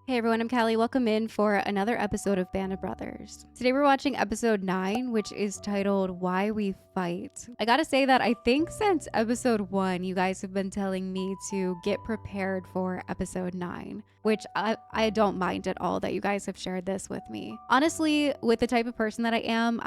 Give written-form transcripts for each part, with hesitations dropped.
Hey everyone, I'm Callie. Welcome in for another episode of Band of Brothers. Today we're watching episode 9, which is titled Why We Fight. I gotta say that I think since episode 1, you guys have been telling me to get prepared for episode 9, which I don't mind at all that you guys have shared this with me. Honestly, with the type of person that I am,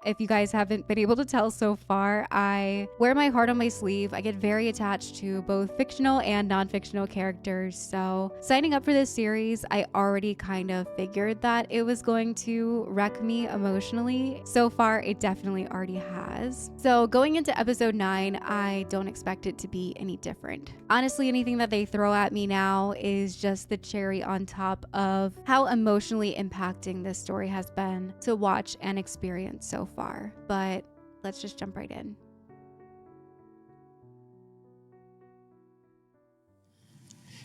if you guys haven't been able to tell so far, I wear my heart on my sleeve. I get very attached to both fictional and non-fictional characters. So signing up for this series, I already kind of figured that it was going to wreck me emotionally. So far, it definitely already has. So going into episode 9, I don't expect it to be any different. Honestly, anything that they throw at me now is just the cherry on top of how emotionally impacting this story has been to watch and experience so far. But let's just jump right in.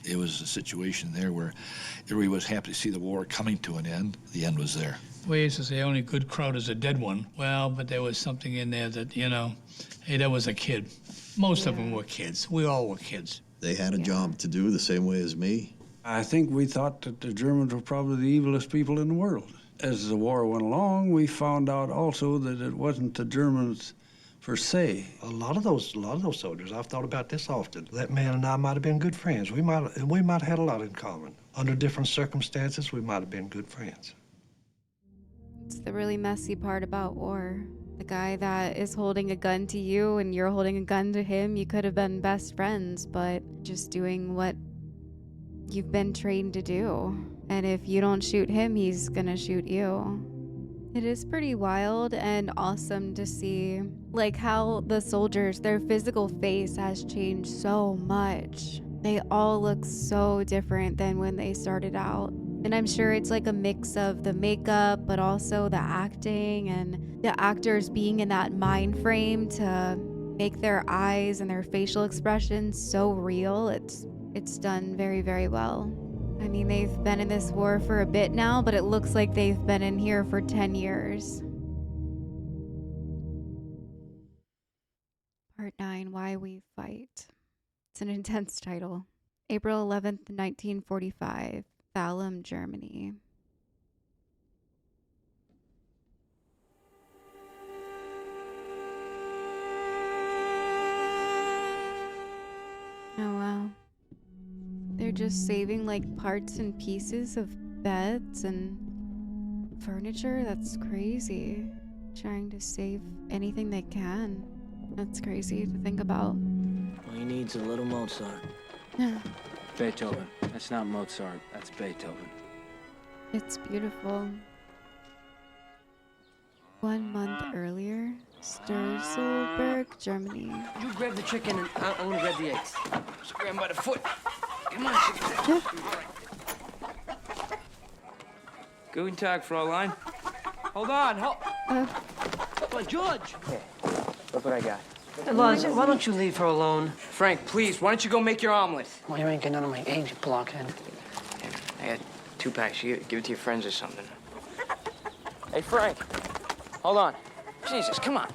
It was a situation there where everybody was happy to see the war coming to an end. The end was there. We used to say only good crowd is a dead one. Well, but there was something in there that, hey, that was a kid. Most of them were kids. We all were kids. They had a job to do the same way as me. I think we thought that the Germans were probably the evilest people in the world. As the war went along, we found out also that it wasn't the Germans per se. A lot of those soldiers, I've thought about this often. That man and I might have been good friends. We might have had a lot in common. Under different circumstances, we might have been good friends. It's the really messy part about war. The guy that is holding a gun to you and you're holding a gun to him, you could have been best friends, but just doing what you've been trained to do. And if you don't shoot him, he's gonna shoot you. It is pretty wild and awesome to see like how the soldiers, their physical face has changed so much. They all look so different than when they started out. And I'm sure it's like a mix of the makeup, but also the acting and the actors being in that mind frame to make their eyes and their facial expressions so real. It's done very, very well. I mean, they've been in this war for a bit now, but it looks like they've been in here for 10 years. Part 9, Why We Fight. It's an intense title. April 11th, 1945, Thalem, Germany. Oh, wow. They're just saving like parts and pieces of beds and furniture. That's crazy. Trying to save anything they can. That's crazy to think about. All he needs is a little Mozart. Beethoven. That's not Mozart. That's Beethoven. It's beautiful. 1 month earlier, Sturzelberg, Germany. You grab the chicken and I'm gonna grab the eggs. Just grab him by the foot. Come on, chicken. Guten Tag, Fräulein. Hold on, Come on, George. Here, look what I got. Eliza, why don't you leave her alone? Frank, please, why don't you go make your omelet? Well, you ain't getting none of my eggs, you blockhead. I got 2 packs. You give it to your friends or something. Hey, Frank, hold on. Jesus, come on.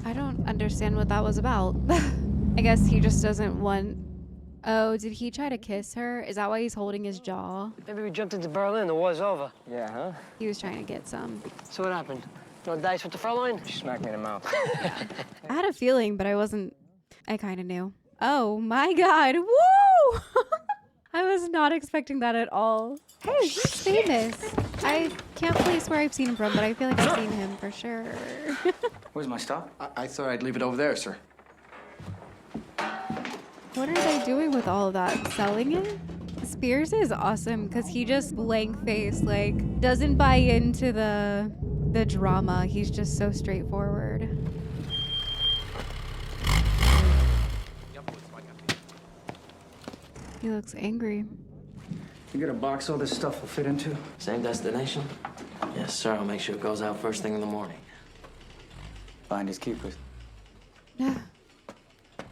I don't understand what that was about. I guess he just doesn't want... Oh, did he try to kiss her? Is that why he's holding his jaw? Maybe we jumped into Berlin, the war's over. Yeah, huh? He was trying to get some. So what happened? No dice with the Fräulein? She smacked me in the mouth. I had a feeling, but I kind of knew. Oh my God, woo! I was not expecting that at all. Hey, he's famous. I can't place where I've seen him from, but I feel like I've seen him for sure. Where's my stuff? I thought I'd leave it over there, sir. What are they doing with all of that? Selling it? Spears is awesome because he just blank face, like, doesn't buy into the drama. He's just so straightforward. He looks angry. You got a box all this stuff will fit into? Same destination? Yes, sir. I'll make sure it goes out first thing in the morning. Finders keepers. Yeah.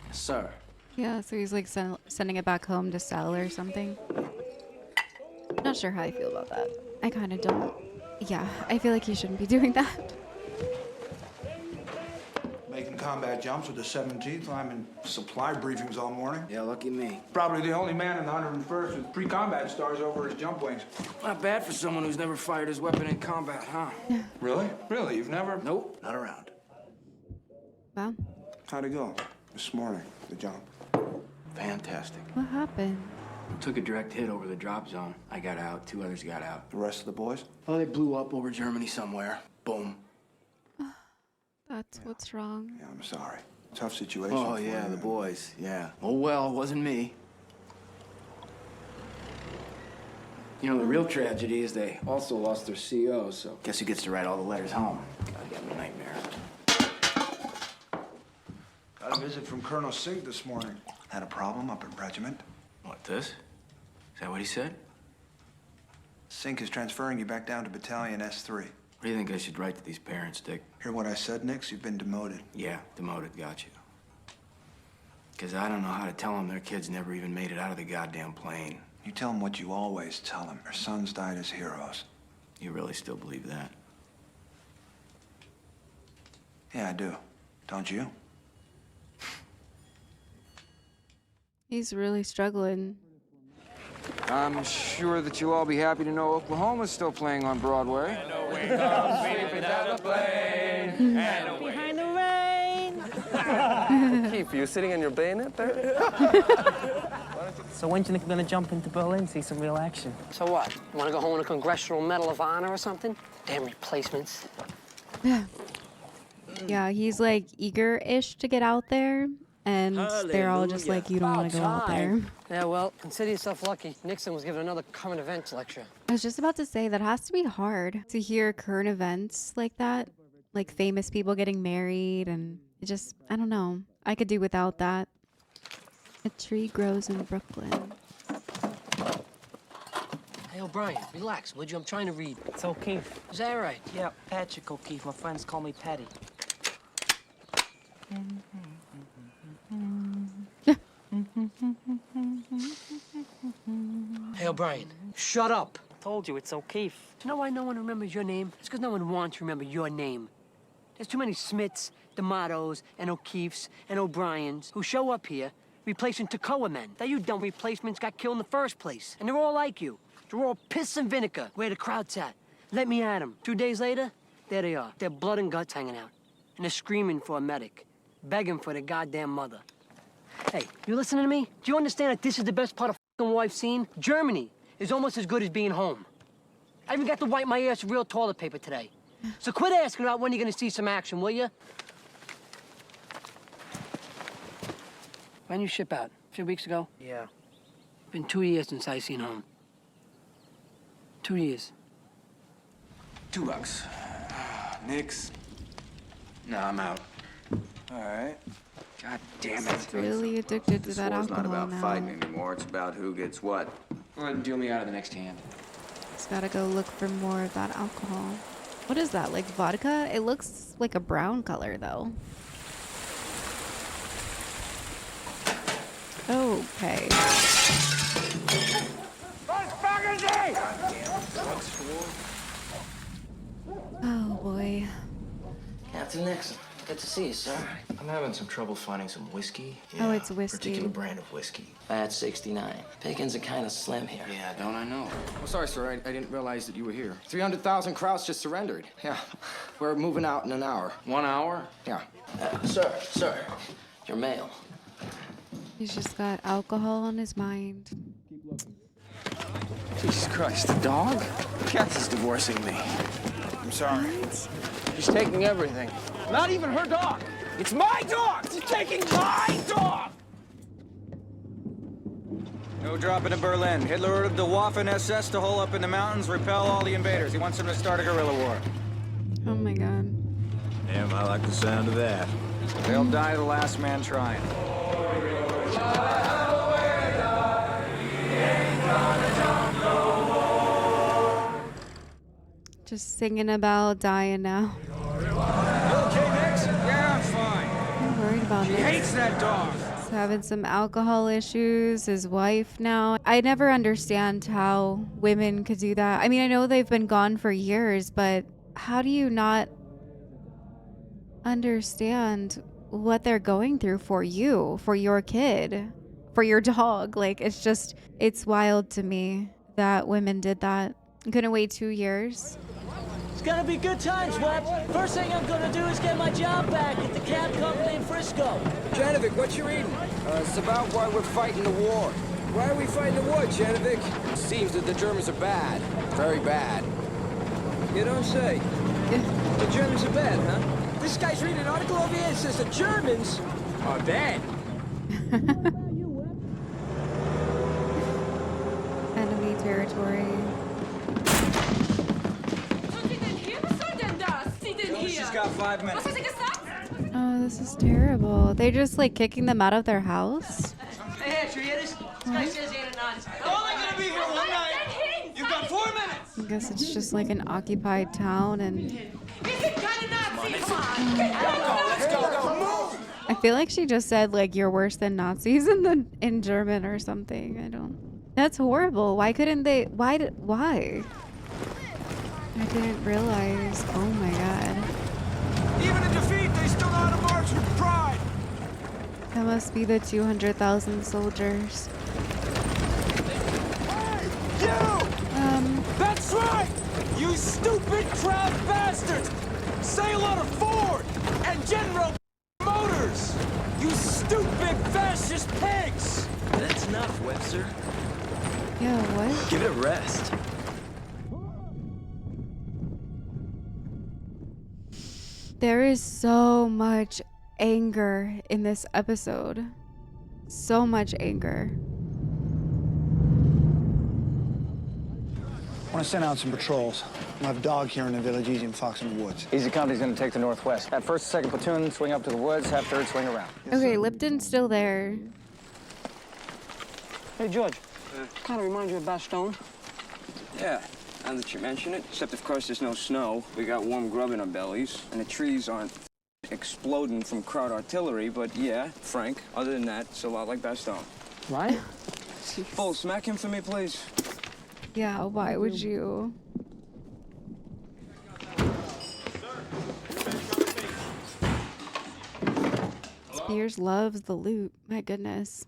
Yes, sir. Yeah, so he's like sending it back home to sell or something. Not sure how I feel about that. I kind of don't. Yeah, I feel like he shouldn't be doing that. Making combat jumps with the 17th. I'm in supply briefings all morning. Yeah, lucky me. Probably the only man in the 101st with pre-combat stars over his jump wings. Not bad for someone who's never fired his weapon in combat, huh? Really? Really? You've never? Nope, not around. Wow. How'd it go this morning, the jump? Fantastic. What happened? Took a direct hit over the drop zone. I got out, 2 others got out. The rest of the boys? Well, they blew up over Germany somewhere. Boom. That's what's wrong. Yeah, I'm sorry. Tough situation. Oh, for yeah, you. the boys, yeah. Oh, well, it wasn't me. You know, the real tragedy is they also lost their CO, so guess who gets to write all the letters home? Goddamn nightmare. Got a visit from Colonel Sink this morning. Had a problem up at regiment. What, this? Is that what he said? Sink is transferring you back down to Battalion S3. What do you think I should write to these parents, Dick? Hear what I said, Nix? You've been demoted. Yeah, demoted, got you. Because I don't know how to tell them their kids never even made it out of the goddamn plane. You tell them what you always tell them. Their sons died as heroes. You really still believe that? Yeah, I do. Don't you? He's really struggling. I'm sure that you'll all be happy to know Oklahoma's still playing on Broadway. Behind the rain. Keith, you sitting in your bayonet there? So when do you think we're gonna jump into Berlin, see some real action? So what? You wanna go home with a Congressional Medal of Honor or something? Damn replacements. Yeah, he's like eager-ish to get out there, and they're all just like, you don't want to go out there. Yeah, well, consider yourself lucky. Nixon was giving another current events lecture. I was just about to say, that has to be hard to hear current events like that, like famous people getting married, and it just, I don't know. I could do without that. A tree grows in Brooklyn. Hey, O'Brien, relax, would you? I'm trying to read. It's O'Keefe. Is that right? Yeah, Patrick O'Keefe. My friends call me Patty. Hey, O'Brien, shut up. Told you, it's O'Keefe. Do you know why no one remembers your name? It's because no one wants to remember your name. There's too many Smiths, D'Amatos, and O'Keefes, and O'Briens who show up here replacing Toccoa men. That you dumb replacements got killed in the first place. And they're all like you. They're all piss and vinegar where the crowd's at. Let me at them. 2 days later, there they are. Their blood and guts hanging out. And they're screaming for a medic, begging for their goddamn mother. Hey, you listening to me? Do you understand that this is the best part of f***ing war I've seen? Germany is almost as good as being home. I even got to wipe my ass with real toilet paper today. So quit asking about when you're gonna see some action, will you? When you ship out? A few weeks ago? Yeah. Been 2 years since I seen home. 2 years. $2. Nix. No, I'm out. All right. God damn it. He's really addicted to that This war's alcohol not about now. fighting anymore. It's about who gets what. Go ahead and deal me out of the next hand. He's gotta go look for more of that alcohol. What is that, like vodka? It looks like a brown color, though. Okay. Oh, boy. Captain Nixon, good to see you, sir. I'm having some trouble finding some whiskey. Oh, it's whiskey. Particular brand of whiskey. Fat 69. Pickings are kind of slim here. Yeah, don't I know? Oh, sorry, sir. I didn't realize that you were here. 300,000 Krauts just surrendered. Yeah. We're moving out in an hour. 1 hour? Yeah. Sir, your mail. He's just got alcohol on his mind. Jesus Christ, the dog? Katz is divorcing me. I'm sorry. She's taking everything. Not even her dog. It's my dog. She's taking my dog. No dropping in Berlin. Hitler ordered the Waffen SS to hole up in the mountains, repel all the invaders. He wants them to start a guerrilla war. Oh my god. Damn, I like the sound of that. They'll die the last man trying. Just singing about dying now. Okay, Nix? Yeah, I'm fine. I'm worried about She this. hates that dog. He's having some alcohol issues, his wife now. I never understand how women could do that. I mean, I know they've been gone for years, but how do you not understand what they're going through for you, for your kid, for your dog. Like, it's wild to me that women did that. I'm gonna wait 2 years. It's gonna be good times, Webb. First thing I'm gonna do is get my job back at the cab company in Frisco. Janovic, what you reading? It's about why we're fighting the war. Why are we fighting the war, Janovic? It seems that the Germans are bad. Very bad. You don't say. The Germans are bad, huh? This guy's reading an article over here that says the Germans are bad. Enemy territory. She's got 5 minutes. Oh, this is terrible. They're just like kicking them out of their house. Hey, Hatch, you hear this? This guy says he ain't a Nazi. I'm only gonna be here one night. You've got 4 minutes. I guess it's just like an occupied town, and I feel like she just said like you're worse than Nazis in German or something. I don't. That's horrible. Why couldn't they? Why? I didn't realize. Oh my god. Even in defeat, they still know how to march with pride. That must be the 200,000 soldiers. Hey, you! That's right! You stupid crowd bastards! Say hello to Ford and General Motors! You stupid fascist pigs! That's enough, Webster. Yeah, what? Give it a rest. There is so much anger in this episode. So much anger. I want to send out some patrols. I have a dog here in the village, Easy and Fox in the woods. Easy Company's gonna take the northwest. That 1st and 2nd platoon swing up to the woods, half third swing around. Okay, Lipton's still there. Hey, George. Kind of reminds you of Bastogne. Yeah, now that you mention it, except of course there's no snow. We got warm grub in our bellies, and the trees aren't exploding from crowd artillery, but yeah, Frank, other than that, it's a lot like Bastogne. Right? Bull, smack him for me, please. Yeah, why would you? Spears loves the loot. My goodness.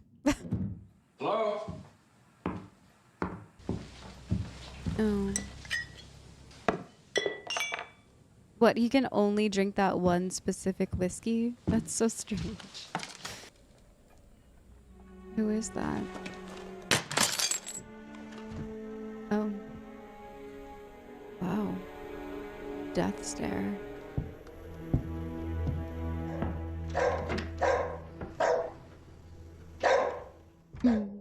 Hello? Oh. What, he can only drink that one specific whiskey? That's so strange. Who is that? Oh. Wow. Death stare.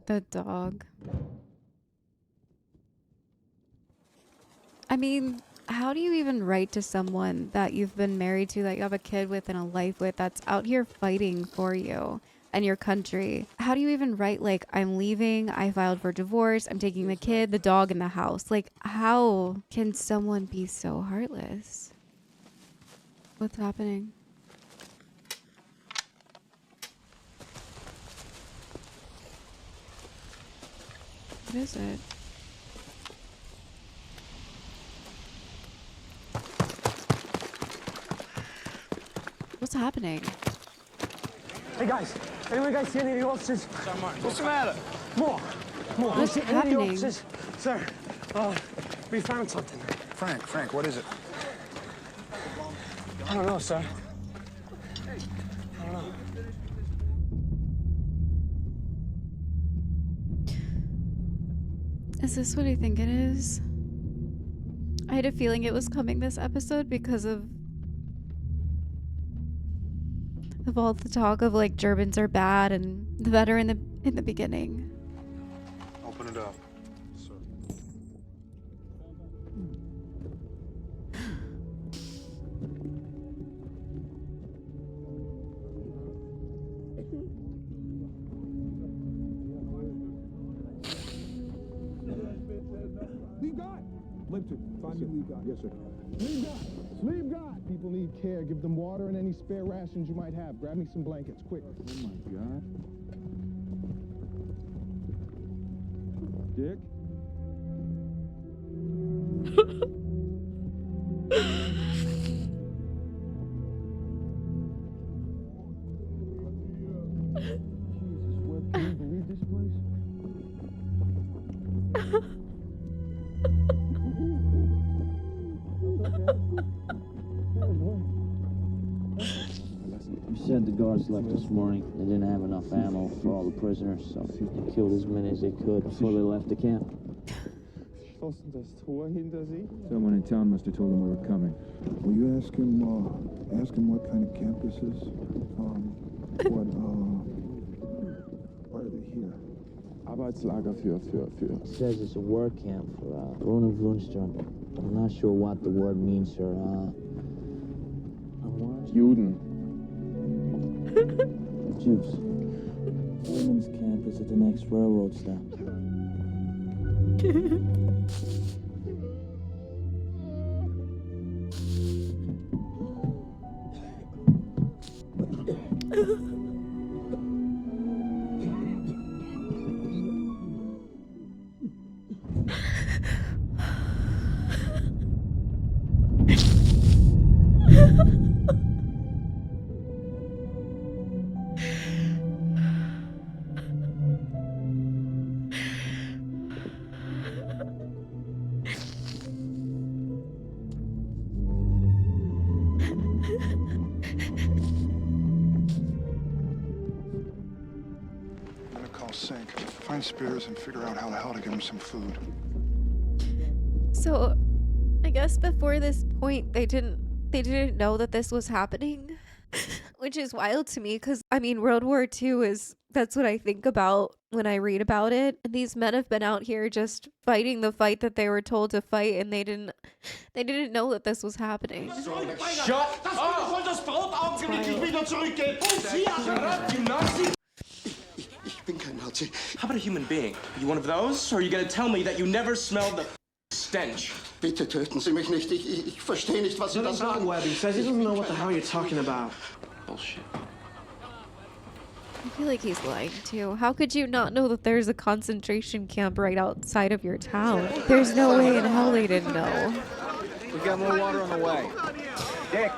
The dog. I mean, how do you even write to someone that you've been married to, that you have a kid with and a life with, that's out here fighting for you and your country? How do you even write, like, I'm leaving, I filed for divorce, I'm taking the kid, the dog, and the house? Like, how can someone be so heartless? What's happening? What is it? What's happening? Hey, guys. Anyone guys see any of the officers? What's the matter? More. What's You see any of the happening? officers? Sir, we found something. Frank, what is it? I don't know, sir. I don't know. Is this what I think it is? I had a feeling it was coming this episode because of all the talk of like Germans are bad and the better in the beginning. Open it up. Sir. Leave God! Lipton, find me Leave God. Yes, sir. Leave God! Leave God! People need care. Give them water and any spare rations you might have. Grab me some blankets, quick. Oh my God. Dick? You said the guards left this morning. They didn't have enough ammo for all the prisoners, so they killed as many as they could before they left the camp. Someone in town must have told them we were coming. Will you ask him what kind of camp this is? Why are they here? Arbeitslager für. It says it's a work camp for Wohnungsstrom. I'm not sure what the word means, sir. Juden. Jews. Women's camp is at the next railroad stop. Sink. Find Spears and figure out how the hell to give him some food. So, I guess before this point, they didn't know that this was happening, which is wild to me. Because I mean, World War II that's what I think about when I read about it. And these men have been out here just fighting the fight that they were told to fight, and they didn't know that this was happening. Shut up! Das Brot augenblicklich wieder zurückgehen! Und Sie, you Nazi! Ich bin kein Nazi. How about a human being? Are you one of those? Or are you gonna tell me that you never smelled the stench? Bitte töten Sie mich nicht. Ich verstehe nicht, was Sie da sagen. He says he doesn't know what the hell you're talking about. Bullshit. I feel like he's lying too. How could you not know that there's a concentration camp right outside of your town? There's no way in hell they didn't know. We got more water on the way. Dick,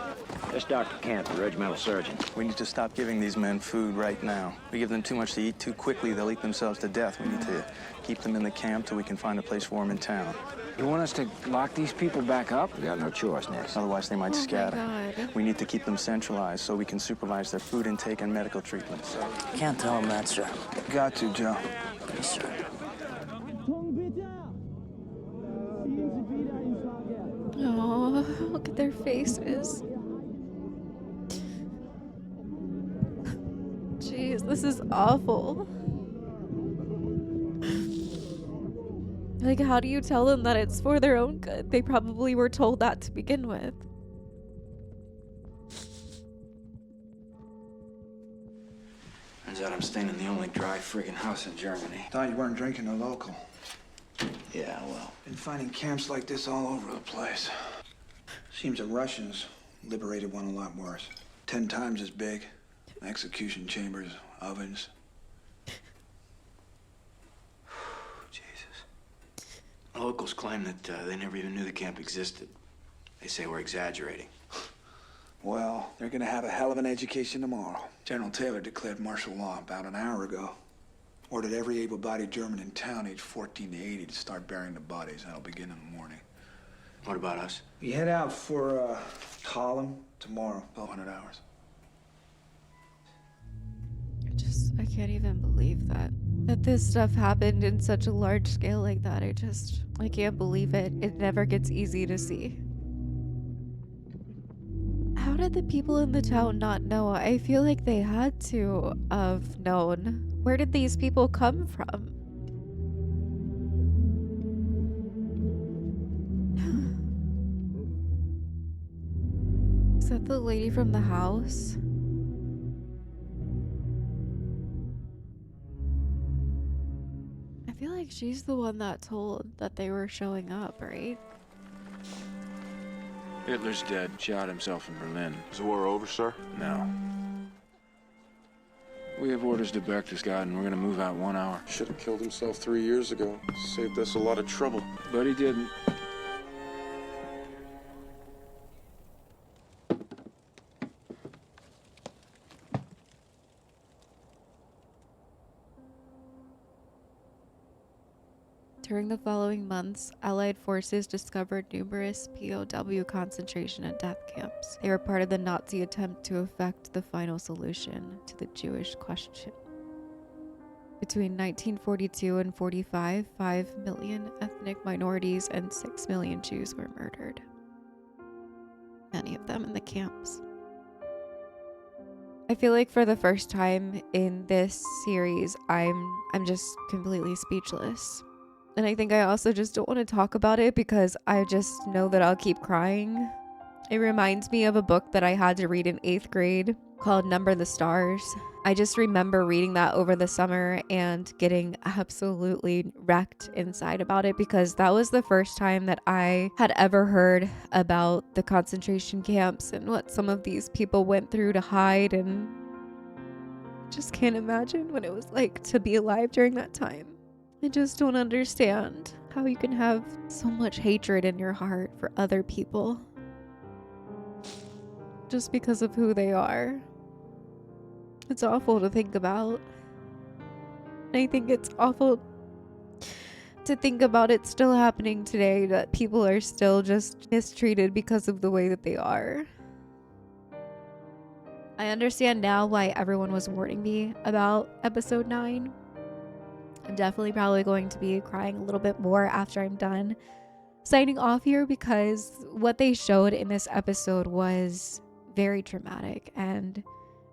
this Dr. Kent, the regimental surgeon. We need to stop giving these men food right now. We give them too much to eat too quickly, they'll eat themselves to death. We need to keep them in the camp till we can find a place for them in town. You want us to lock these people back up? We got no choice, Nick. Otherwise, they might scatter. God. We need to keep them centralized so we can supervise their food intake and medical treatments. Can't tell them that, sir. Got to, Joe. Yes, sir. Oh, look at their faces. Jeez, this is awful. Like, how do you tell them that it's for their own good? They probably were told that to begin with. Turns out I'm staying in the only dry friggin' house in Germany. Thought you weren't drinking a local. Yeah, well. Been finding camps like this all over the place. Seems the Russians liberated one a lot worse. 10 times as big. Execution chambers, ovens. The locals claim that they never even knew the camp existed. They say we're exaggerating. Well, they're gonna have a hell of an education tomorrow. General Taylor declared martial law about an hour ago. Ordered every able-bodied German in town aged 14 to 80 to start burying the bodies. That'll begin in the morning. What about us? We head out for Harlem tomorrow, 1,200 hours. I can't even believe that this stuff happened in such a large scale like that. I can't believe it. It never gets easy to see. How did the people in the town not know? I feel like they had to have known. Where did these people come from? Is that the lady from the house? I feel like she's the one that told that they were showing up, right? Hitler's dead. Shot himself in Berlin. Is the war over, sir? No. We have orders to Berchtesgaden. We're gonna move out 1 hour. Should have killed himself 3 years ago. Saved us a lot of trouble. But he didn't. During the following months, Allied forces discovered numerous POW concentration and death camps. They were part of the Nazi attempt to effect the final solution to the Jewish question. Between 1942 and 45, 5 million ethnic minorities and 6 million Jews were murdered. Many of them in the camps. I feel like for the first time in this series, I'm just completely speechless. And I think I also just don't want to talk about it because I just know that I'll keep crying. It reminds me of a book that I had to read in 8th grade called Number the Stars. I just remember reading that over the summer and getting absolutely wrecked inside about it because that was the first time that I had ever heard about the concentration camps and what some of these people went through to hide, and just can't imagine what it was like to be alive during that time. I just don't understand how you can have so much hatred in your heart for other people just because of who they are. It's awful to think about. I think it's awful to think about it still happening today, that people are still just mistreated because of the way that they are. I understand now why everyone was warning me about episode 9. I'm definitely probably going to be crying a little bit more after I'm done signing off here, because what they showed in this episode was very traumatic and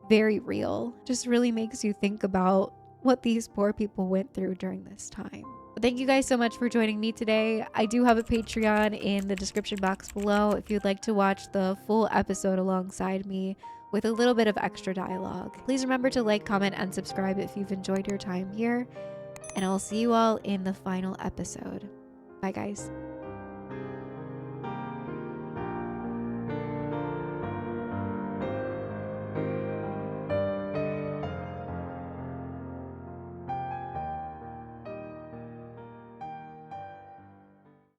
very real. Just really makes you think about what these poor people went through during this time. But thank you guys so much for joining me today. I do have a Patreon in the description box below if you'd like to watch the full episode alongside me with a little bit of extra dialogue. Please remember to like, comment, and subscribe if you've enjoyed your time here. And I'll see you all in the final episode. Bye, guys.